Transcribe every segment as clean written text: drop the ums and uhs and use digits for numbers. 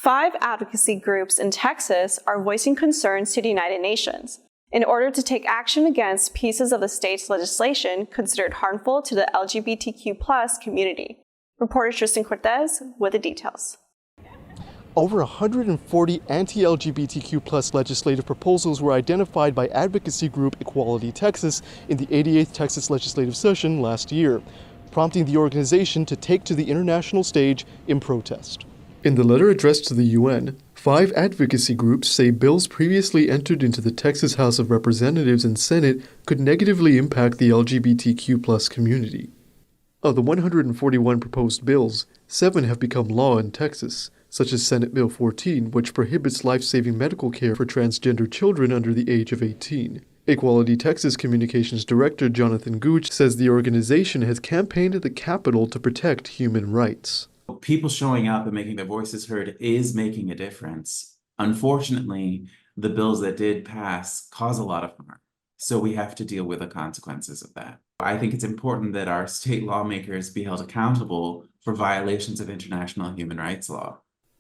5 advocacy groups in Texas are voicing concerns to the United Nations in order to take action against pieces of the state's legislation considered harmful to the LGBTQ+ community. Reporter Tristen Cortez with the details. Over 140 anti-LGBTQ+ legislative proposals were identified by advocacy group Equality Texas in the 88th Texas legislative session last year, prompting the organization to take to the international stage in protest. In the letter addressed to the UN, 5 advocacy groups say bills previously entered into the Texas House of Representatives and Senate could negatively impact the LGBTQ+ community. Of the 141 proposed bills, 7 have become law in Texas, such as Senate Bill 14, which prohibits life-saving medical care for transgender children under the age of 18. Equality Texas Communications Director Jonathan Gooch says the organization has campaigned at the Capitol to protect human rights. People showing up and making their voices heard is making a difference. Unfortunately, the bills that did pass cause a lot of harm, so we have to deal with the consequences of that. I think it's important that our state lawmakers be held accountable for violations of international human rights law.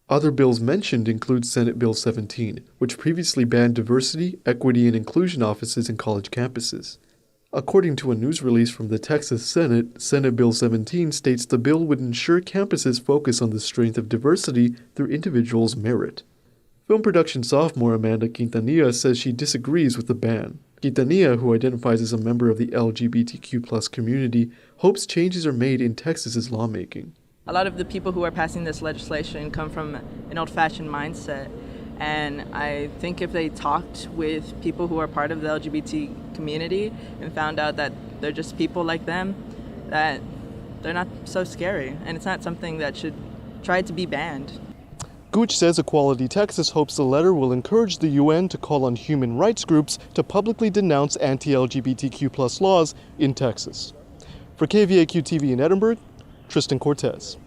Other bills mentioned include Senate Bill 17, which previously banned diversity, equity, and inclusion offices in college campuses. According to a news release from the Texas Senate, Senate Bill 17 states the bill would ensure campuses focus on the strength of diversity through individuals' merit. Film production sophomore Amanda Quintanilla says she disagrees with the ban. Quintanilla, who identifies as a member of the LGBTQ+ community, hopes changes are made in Texas's lawmaking. A lot of the people who are passing this legislation come from an old-fashioned mindset, and I think if they talked with people who are part of the LGBT community and found out that they're just people like them, that they're not so scary, and it's not something that should try to be banned. Gooch says Equality Texas hopes the letter will encourage the UN to call on human rights groups to publicly denounce anti-LGBTQ+ laws in Texas. For KVAQ TV in Edinburgh, Tristen Cortez.